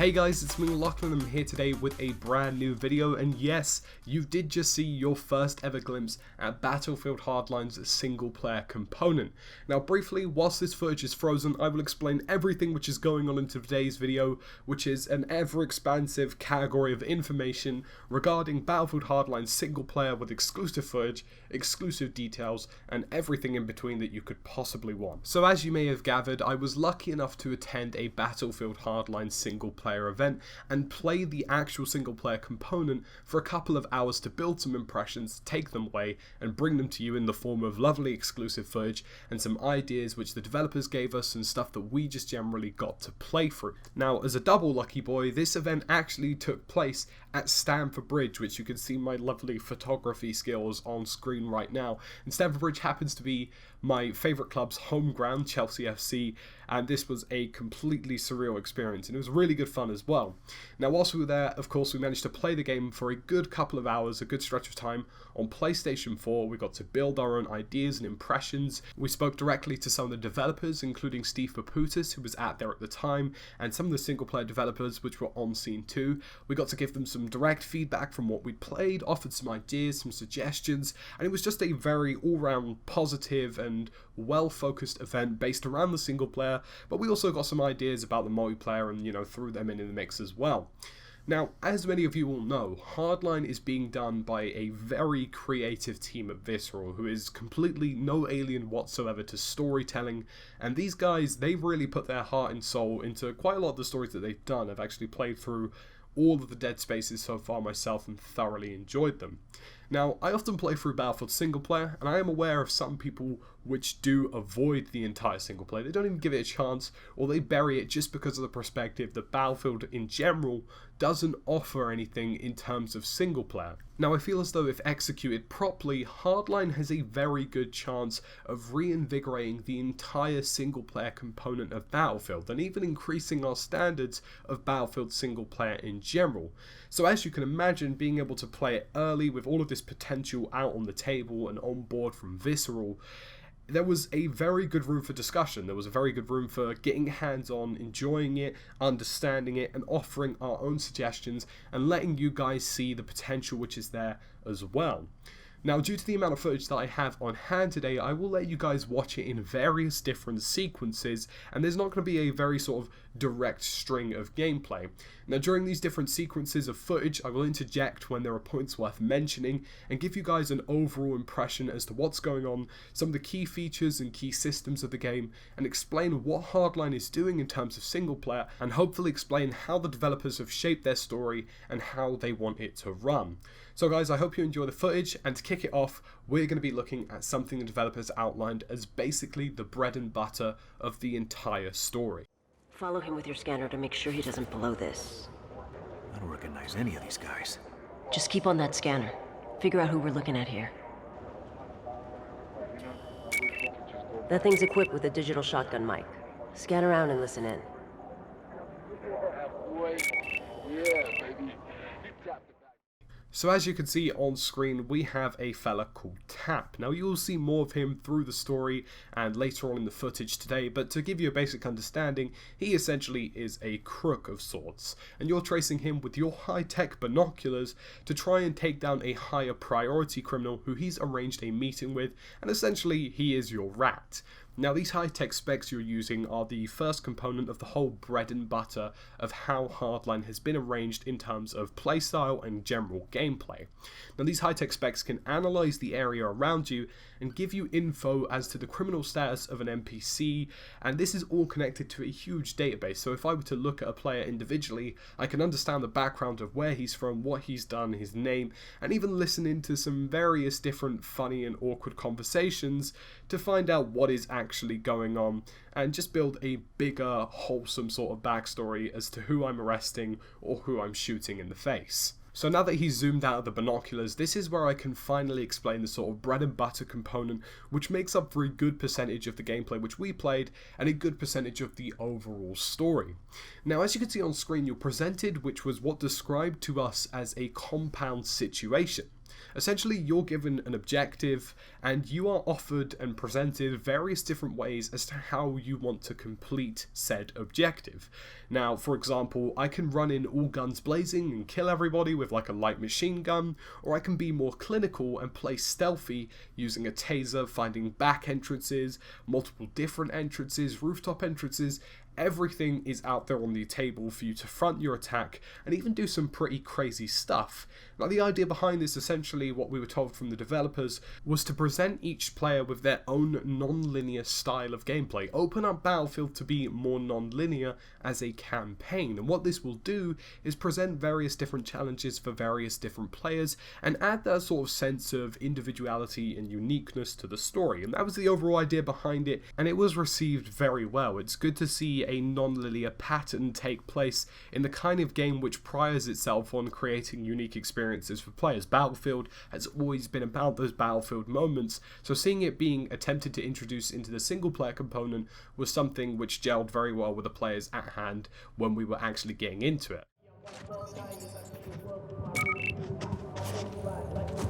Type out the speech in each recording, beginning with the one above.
Hey guys, it's me Lachlan. I'm here today with a brand new video, and yes, you did just see your first ever glimpse at Battlefield Hardline's single player component. Now briefly, whilst this footage is frozen, I will explain everything which is going on in today's video, which is an ever expansive category of information regarding Battlefield Hardline's single player with exclusive footage, exclusive details, and everything in between that you could possibly want. So as you may have gathered, I was lucky enough to attend a Battlefield Hardline single player event and play the actual single player component for a couple of hours to build some impressions, take them away, and bring them to you in the form of lovely exclusive footage and some ideas which the developers gave us and stuff that we just generally got to play through. Now, as a double lucky boy, this event actually took place at Stamford Bridge, which you can see my lovely photography skills on screen right now. And Stamford Bridge happens to be my favourite club's home ground, Chelsea FC, and this was a completely surreal experience, and it was really good fun as well. Now, whilst we were there, of course, we managed to play the game for a good couple of hours, a good stretch of time on PlayStation 4. We got to build our own ideas and impressions. We spoke directly to some of the developers, including Steve Paputis, who was there at the time, and some of the single player developers which were on scene too. We got to give them some direct feedback from what we'd played, offered some ideas, some suggestions, and it was just a very all-round positive and well-focused event based around the single player, but we also got some ideas about the multiplayer and, threw them in the mix as well. Now, as many of you will know, Hardline is being done by a very creative team at Visceral, who is completely no alien whatsoever to storytelling, and these guys, they've really put their heart and soul into quite a lot of the stories that they've done. I've actually played through all of the Dead Spaces so far myself and thoroughly enjoyed them. Now, I often play through Battlefield single player, and I am aware of some people which do avoid the entire single player. They don't even give it a chance, or they bury it just because of the perspective that Battlefield in general doesn't offer anything in terms of single player. Now, I feel as though if executed properly, Hardline has a very good chance of reinvigorating the entire single player component of Battlefield, and even increasing our standards of Battlefield single player in general. So as you can imagine, being able to play it early with all of this potential out on the table and on board from Visceral, there was a very good room for discussion. There was a very good room for getting hands-on, enjoying it, understanding it, and offering our own suggestions and letting you guys see the potential which is there as well. Now, due to the amount of footage that I have on hand today, I will let you guys watch it in various different sequences, and there's not going to be a very sort of direct string of gameplay. Now, during these different sequences of footage, I will interject when there are points worth mentioning and give you guys an overall impression as to what's going on, some of the key features and key systems of the game, and explain what Hardline is doing in terms of single player, and hopefully explain how the developers have shaped their story and how they want it to run. So guys, I hope you enjoy the footage, and to kick it off, we're going to be looking at something the developers outlined as basically the bread and butter of the entire story. Follow him with your scanner to make sure he doesn't blow this. I don't recognize any of these guys. Just keep on that scanner. Figure out who we're looking at here. That thing's equipped with a digital shotgun mic. Scan around and listen in. So as you can see on screen, we have a fella called Tap. Now you'll see more of him through the story and later on in the footage today, but to give you a basic understanding, he essentially is a crook of sorts, and you're tracing him with your high-tech binoculars to try and take down a higher priority criminal who he's arranged a meeting with, and essentially he is your rat. Now, these high-tech specs you're using are the first component of the whole bread and butter of how Hardline has been arranged in terms of playstyle and general gameplay. Now, these high-tech specs can analyze the area around you and give you info as to the criminal status of an NPC, and this is all connected to a huge database. So if I were to look at a player individually, I can understand the background of where he's from, what he's done, his name, and even listen into some various different funny and awkward conversations to find out what is actually going on, and just build a bigger, wholesome sort of backstory as to who I'm arresting or who I'm shooting in the face. So now that he's zoomed out of the binoculars, this is where I can finally explain the sort of bread and butter component which makes up for a good percentage of the gameplay which we played and a good percentage of the overall story. Now, as you can see on screen, you're presented which was what described to us as a compound situation. Essentially, you're given an objective and you are offered and presented various different ways as to how you want to complete said objective. Now, for example, I can run in all guns blazing and kill everybody with like a light machine gun, or I can be more clinical and play stealthy using a taser, finding back entrances, multiple different entrances, rooftop entrances. Everything is out there on the table for you to front your attack and even do some pretty crazy stuff. Now, the idea behind this, essentially what we were told from the developers, was to present each player with their own non-linear style of gameplay. Open up Battlefield to be more non-linear as a campaign, and what this will do is present various different challenges for various different players and add that sort of sense of individuality and uniqueness to the story. And that was the overall idea behind it, and it was received very well. It's good to see a non-linear pattern take place in the kind of game which prides itself on creating unique experiences for players. Battlefield has always been about those Battlefield moments, so seeing it being attempted to introduce into the single player component was something which gelled very well with the players at hand when we were actually getting into it.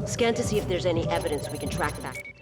Scan to see if there's any evidence we can track back to Tyson.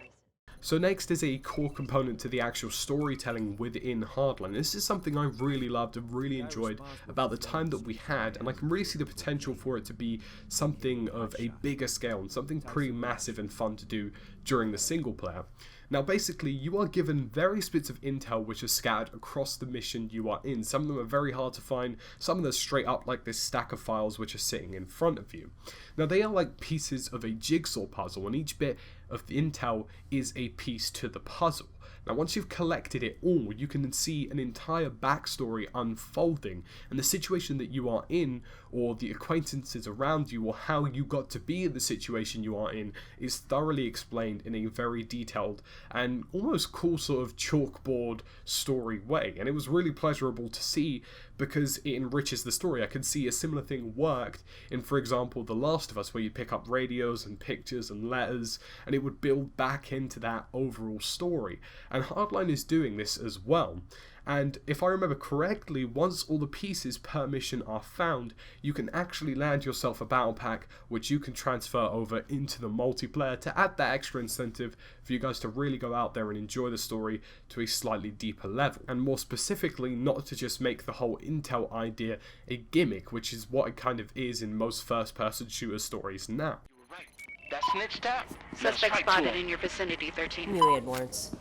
So next is a core component to the actual storytelling within Hardline. This is something I really loved and really enjoyed about the time that we had, and I can really see the potential for it to be something of a bigger scale and something pretty massive and fun to do during the single player. Now basically, you are given various bits of intel which are scattered across the mission you are in. Some of them are very hard to find, some of them are straight up like this stack of files which are sitting in front of you. Now they are like pieces of a jigsaw puzzle, and each bit of the intel is a piece to the puzzle. Now once you've collected it all, you can see an entire backstory unfolding, and the situation that you are in, or the acquaintances around you, or how you got to be in the situation you are in, is thoroughly explained in a very detailed and almost cool sort of chalkboard story way. And it was really pleasurable to see because it enriches the story. I could see a similar thing worked in, for example, The Last of Us, where you pick up radios and pictures and letters, and it would build back into that overall story. And Hardline is doing this as well. And if I remember correctly, once all the pieces per mission are found, you can actually land yourself a battle pack which you can transfer over into the multiplayer to add that extra incentive for you guys to really go out there and enjoy the story to a slightly deeper level. And more specifically, not to just make the whole intel idea a gimmick, which is what it kind of is in most first-person shooter stories now. You were right. That snitched out. Suspect spotted in your vicinity, 13. Myriad warrants.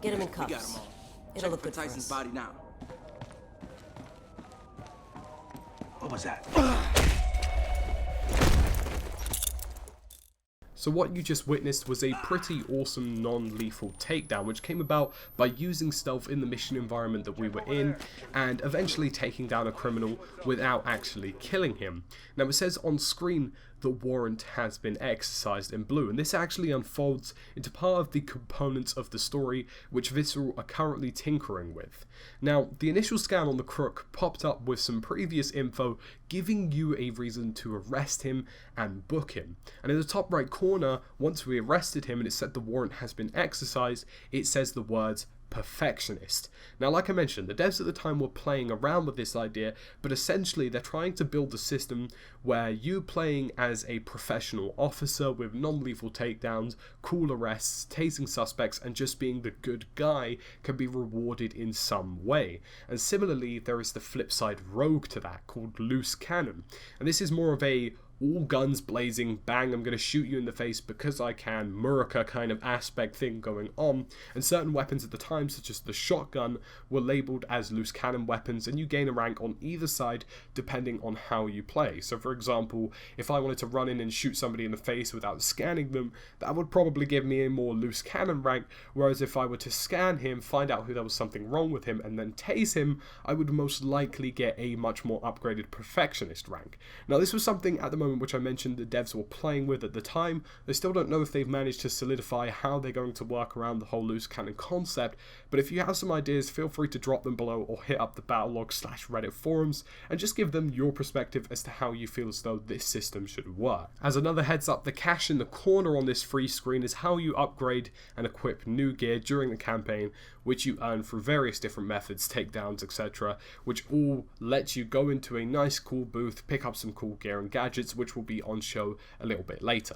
Get him in We got cuffs. him all. It'll Check look for good for Tyson's us. body now. What was that? So what you just witnessed was a pretty awesome non-lethal takedown, which came about by using stealth in the mission environment that we were in, and eventually taking down a criminal without actually killing him. Now it says on screen the warrant has been exercised in blue, and this actually unfolds into part of the components of the story which Visceral are currently tinkering with. Now, the initial scan on the crook popped up with some previous info giving you a reason to arrest him and book him. And in the top right corner, once we arrested him and it said the warrant has been exercised, it says the words perfectionist. Now, like I mentioned, the devs at the time were playing around with this idea, but essentially they're trying to build a system where you playing as a professional officer with non-lethal takedowns, cool arrests, tasing suspects, and just being the good guy can be rewarded in some way. And similarly, there is the flip side rogue to that called loose cannon, and this is more of a all guns blazing, bang, I'm going to shoot you in the face because I can, Murica kind of aspect thing going on, and certain weapons at the time, such as the shotgun, were labelled as loose cannon weapons, and you gain a rank on either side depending on how you play. So for example, if I wanted to run in and shoot somebody in the face without scanning them, that would probably give me a more loose cannon rank, whereas if I were to scan him, find out who there was something wrong with him, and then tase him, I would most likely get a much more upgraded perfectionist rank. Now this was something at the moment which I mentioned the devs were playing with at the time. They still don't know if they've managed to solidify how they're going to work around the whole loose cannon concept, but if you have some ideas, feel free to drop them below or hit up the Battlelog/Reddit forums and just give them your perspective as to how you feel as though this system should work. As another heads up, the cache in the corner on this free screen is how you upgrade and equip new gear during the campaign, which you earn through various different methods, takedowns, etc., which all let you go into a nice cool booth, pick up some cool gear and gadgets, which will be on show a little bit later.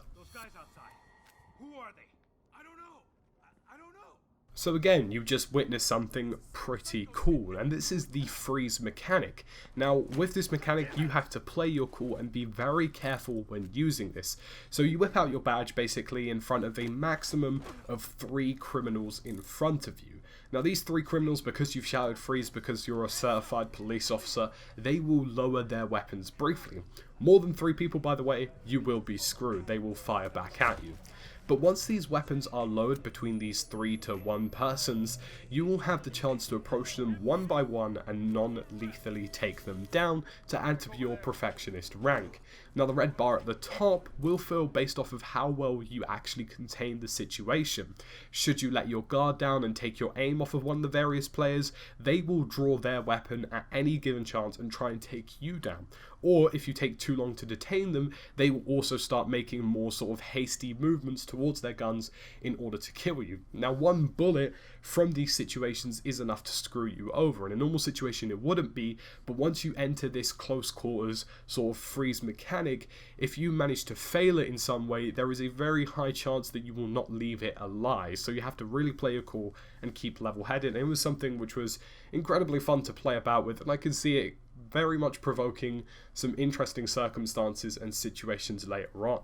So again, you've just witnessed something pretty cool, and this is the freeze mechanic. Now, with this mechanic, you have to play your cool and be very careful when using this. So you whip out your badge basically in front of a maximum of 3 criminals in front of you. Now these 3 criminals, because you've shouted freeze because you're a certified police officer, they will lower their weapons briefly. More than 3 people, by the way, you will be screwed. They will fire back at you. But once these weapons are lowered between these 3 to 1 persons, you will have the chance to approach them one by one and non-lethally take them down to add to your perfectionist rank. Now the red bar at the top will fill based off of how well you actually contain the situation. Should you let your guard down and take your aim off of one of the various players, they will draw their weapon at any given chance and try and take you down. Or if you take too long to detain them, they will also start making more sort of hasty movements towards their guns in order to kill you. Now, one bullet from these situations is enough to screw you over. In a normal situation it wouldn't be, but once you enter this close quarters sort of freeze mechanic, if you manage to fail it in some way, there is a very high chance that you will not leave it alive. So you have to really play your cool and keep level-headed. And it was something which was incredibly fun to play about with, and I can see it very much provoking some interesting circumstances and situations later on.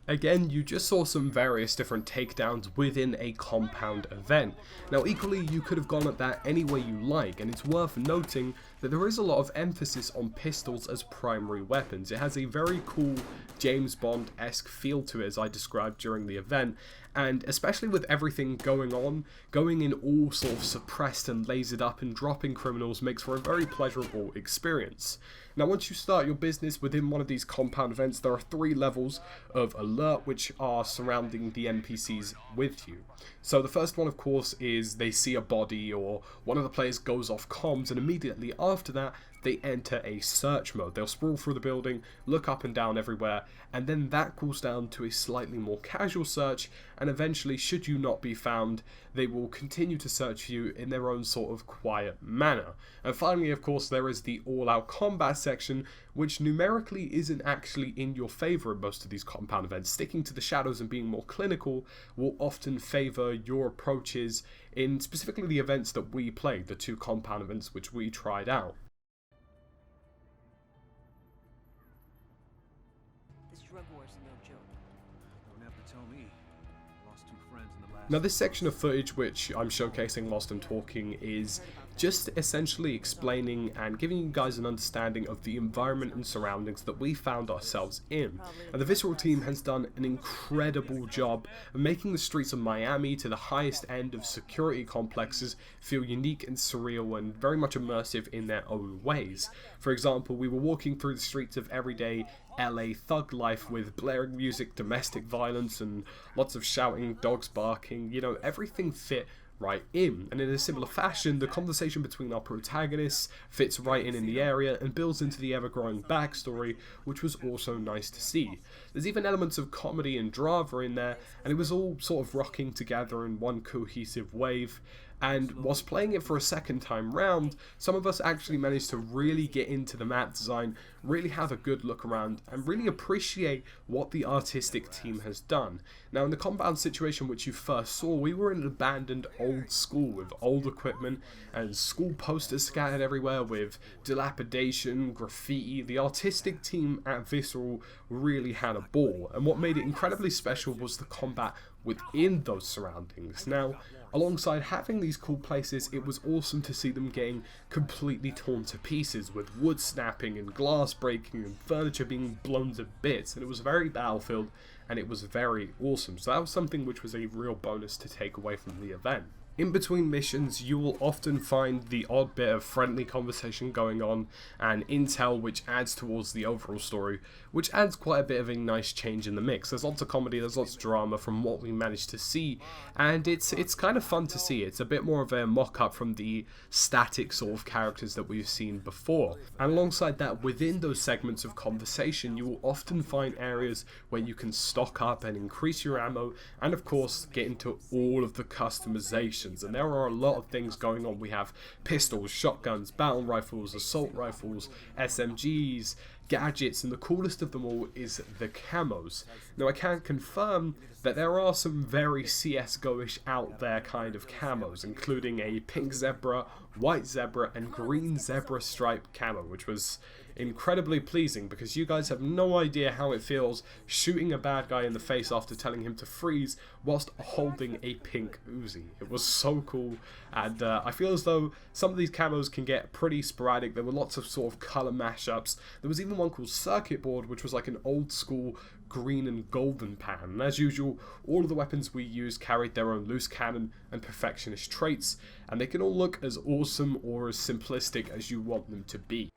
Again, you just saw some various different takedowns within a compound event. Now equally, you could have gone at that any way you like, and it's worth noting that there is a lot of emphasis on pistols as primary weapons. It has a very cool James Bond-esque feel to it, as I described during the event, and especially with everything going on, going in all sort of suppressed and lasered up and dropping criminals makes for a very pleasurable experience. Now once you start your business within one of these compound events, there are 3 levels of alert which are surrounding the NPCs with you. So the first one, of course, is they see a body or one of the players goes off comms, and immediately after that they enter a search mode. They'll sprawl through the building, look up and down everywhere, and then that cools down to a slightly more casual search, and eventually, should you not be found, they will continue to search for you in their own sort of quiet manner. And finally, of course, there is the all-out combat section, which numerically isn't actually in your favour in most of these compound events. Sticking to the shadows and being more clinical will often favour your approaches in specifically the events that we played, the 2 compound events which we tried out. Now this section of footage which I'm showcasing whilst I'm talking is just essentially explaining and giving you guys an understanding of the environment and surroundings that we found ourselves in. And the Visceral team has done an incredible job of making the streets of Miami to the highest end of security complexes feel unique and surreal and very much immersive in their own ways. For example, we were walking through the streets of everyday LA thug life with blaring music, domestic violence, and lots of shouting, dogs barking, you know, everything fit right in. And in a similar fashion, the conversation between our protagonists fits right in the area and builds into the ever-growing backstory, which was also nice to see. There's even elements of comedy and drama in there, and it was all sort of rocking together in one cohesive wave. And whilst playing it for a second time round, some of us actually managed to really get into the map design, really have a good look around, and really appreciate what the artistic team has done. Now in the compound situation which you first saw, we were in an abandoned old school with old equipment and school posters scattered everywhere with dilapidation, graffiti. The artistic team at Visceral really had a ball, and what made it incredibly special was the combat within those surroundings. Now, alongside having these cool places, it was awesome to see them getting completely torn to pieces with wood snapping and glass breaking and furniture being blown to bits, and it was very Battlefield and it was very awesome. So that was something which was a real bonus to take away from the event. In between missions, you will often find the odd bit of friendly conversation going on and intel which adds towards the overall story, which adds quite a bit of a nice change in the mix. There's lots of comedy, there's lots of drama from what we managed to see, and it's kind of fun to see. It's a bit more of a mock-up from the static sort of characters that we've seen before. And alongside that, within those segments of conversation, you will often find areas where you can stock up and increase your ammo, and of course get into all of the customization. And there are a lot of things going on. We have pistols, shotguns, battle rifles, assault rifles, SMGs, gadgets, and the coolest of them all is the camos. Now I can confirm that there are some very CSGO-ish out there kind of camos, including a pink zebra, white zebra, and green zebra stripe camo, which was incredibly pleasing because you guys have no idea how it feels shooting a bad guy in the face after telling him to freeze whilst holding a pink Uzi. It was so cool, and I feel as though some of these camos can get pretty sporadic. There were lots of sort of colour mashups. There was even one called Circuit Board, which was like an old school green and golden pan. And as usual, all of the weapons we used carried their own loose cannon and perfectionist traits, and they can all look as awesome or as simplistic as you want them to be.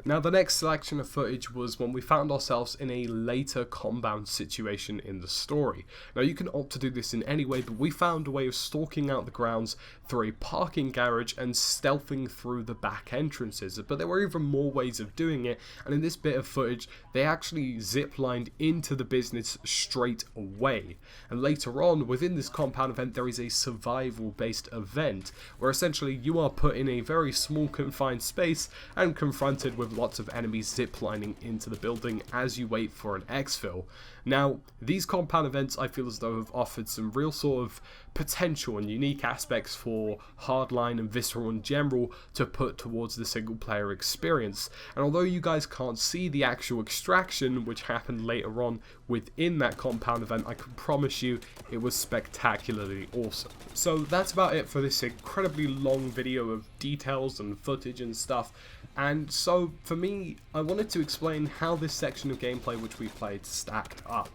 Now the next selection of footage was when we found ourselves in a later compound situation in the story. Now you can opt to do this in any way, but we found a way of stalking out the grounds through a parking garage and stealthing through the back entrances. But there were even more ways of doing it, and in this bit of footage they actually ziplined into the business straight away. And later on within this compound event there is a survival based event where essentially you are put in a very small confined space and confronted with lots of enemies ziplining into the building as you wait for an exfil. Now, these compound events I feel as though have offered some real sort of potential and unique aspects for Hardline and Visceral in general to put towards the single player experience. And although you guys can't see the actual extraction which happened later on within that compound event, I can promise you it was spectacularly awesome. So that's about it for this incredibly long video of details and footage and stuff. And so for me, I wanted to explain how this section of gameplay which we played stacked up.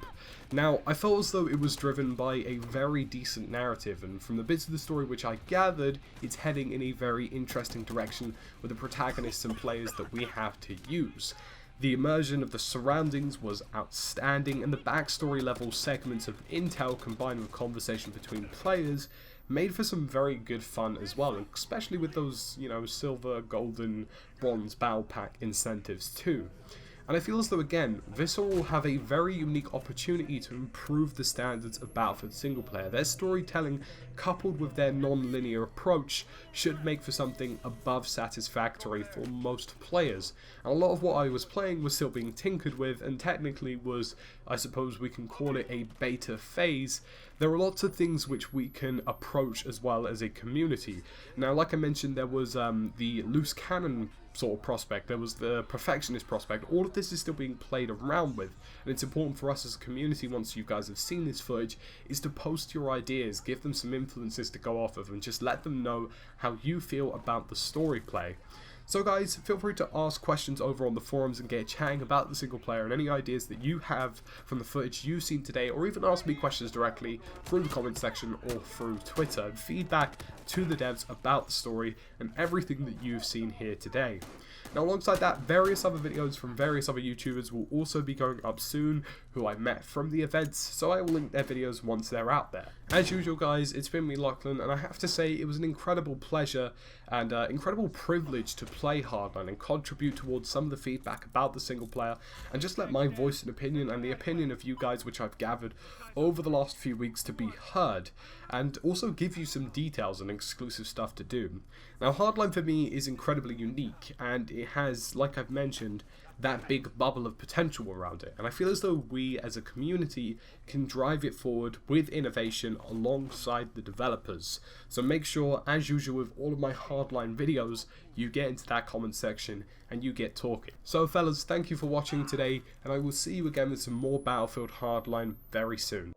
Now, I felt as though it was driven by a very decent narrative, and from the bits of the story which I gathered, it's heading in a very interesting direction with the protagonists and players that we have to use. The immersion of the surroundings was outstanding, and the backstory level segments of intel combined with conversation between players made for some very good fun as well, especially with those, you know, silver, golden, bronze battle pack incentives too. And I feel as though, again, Visceral will have a very unique opportunity to improve the standards of Battlefield single player. Their storytelling, coupled with their non-linear approach, should make for something above satisfactory for most players. And a lot of what I was playing was still being tinkered with, and technically was, I suppose we can call it a beta phase. There are lots of things which we can approach as well as a community. Now, like I mentioned, there was the loose cannon sort of prospect, there was the perfectionist prospect. All of this is still being played around with, and it's important for us as a community, once you guys have seen this footage, is to post your ideas, give them some influences to go off of, and just let them know how you feel about the story play. So guys, feel free to ask questions over on the forums and get chatting about the single player and any ideas that you have from the footage you've seen today, or even ask me questions directly through the comment section or through Twitter, and feedback to the devs about the story and everything that you've seen here today. Now alongside that, various other videos from various other YouTubers will also be going up soon who I met from the events, so I will link their videos once they're out there. As usual guys, it's been me, Lachlan, and I have to say it was an incredible pleasure and incredible privilege to play Hardline and contribute towards some of the feedback about the single player, and just let my voice and opinion and the opinion of you guys which I've gathered over the last few weeks to be heard, and also give you some details and exclusive stuff to do. Now Hardline for me is incredibly unique, and it has, like I've mentioned, that big bubble of potential around it, and I feel as though we as a community can drive it forward with innovation alongside the developers. So make sure, as usual with all of my Hardline videos, you get into that comment section and you get talking. So fellas, thank you for watching today, and I will see you again with some more Battlefield Hardline very soon.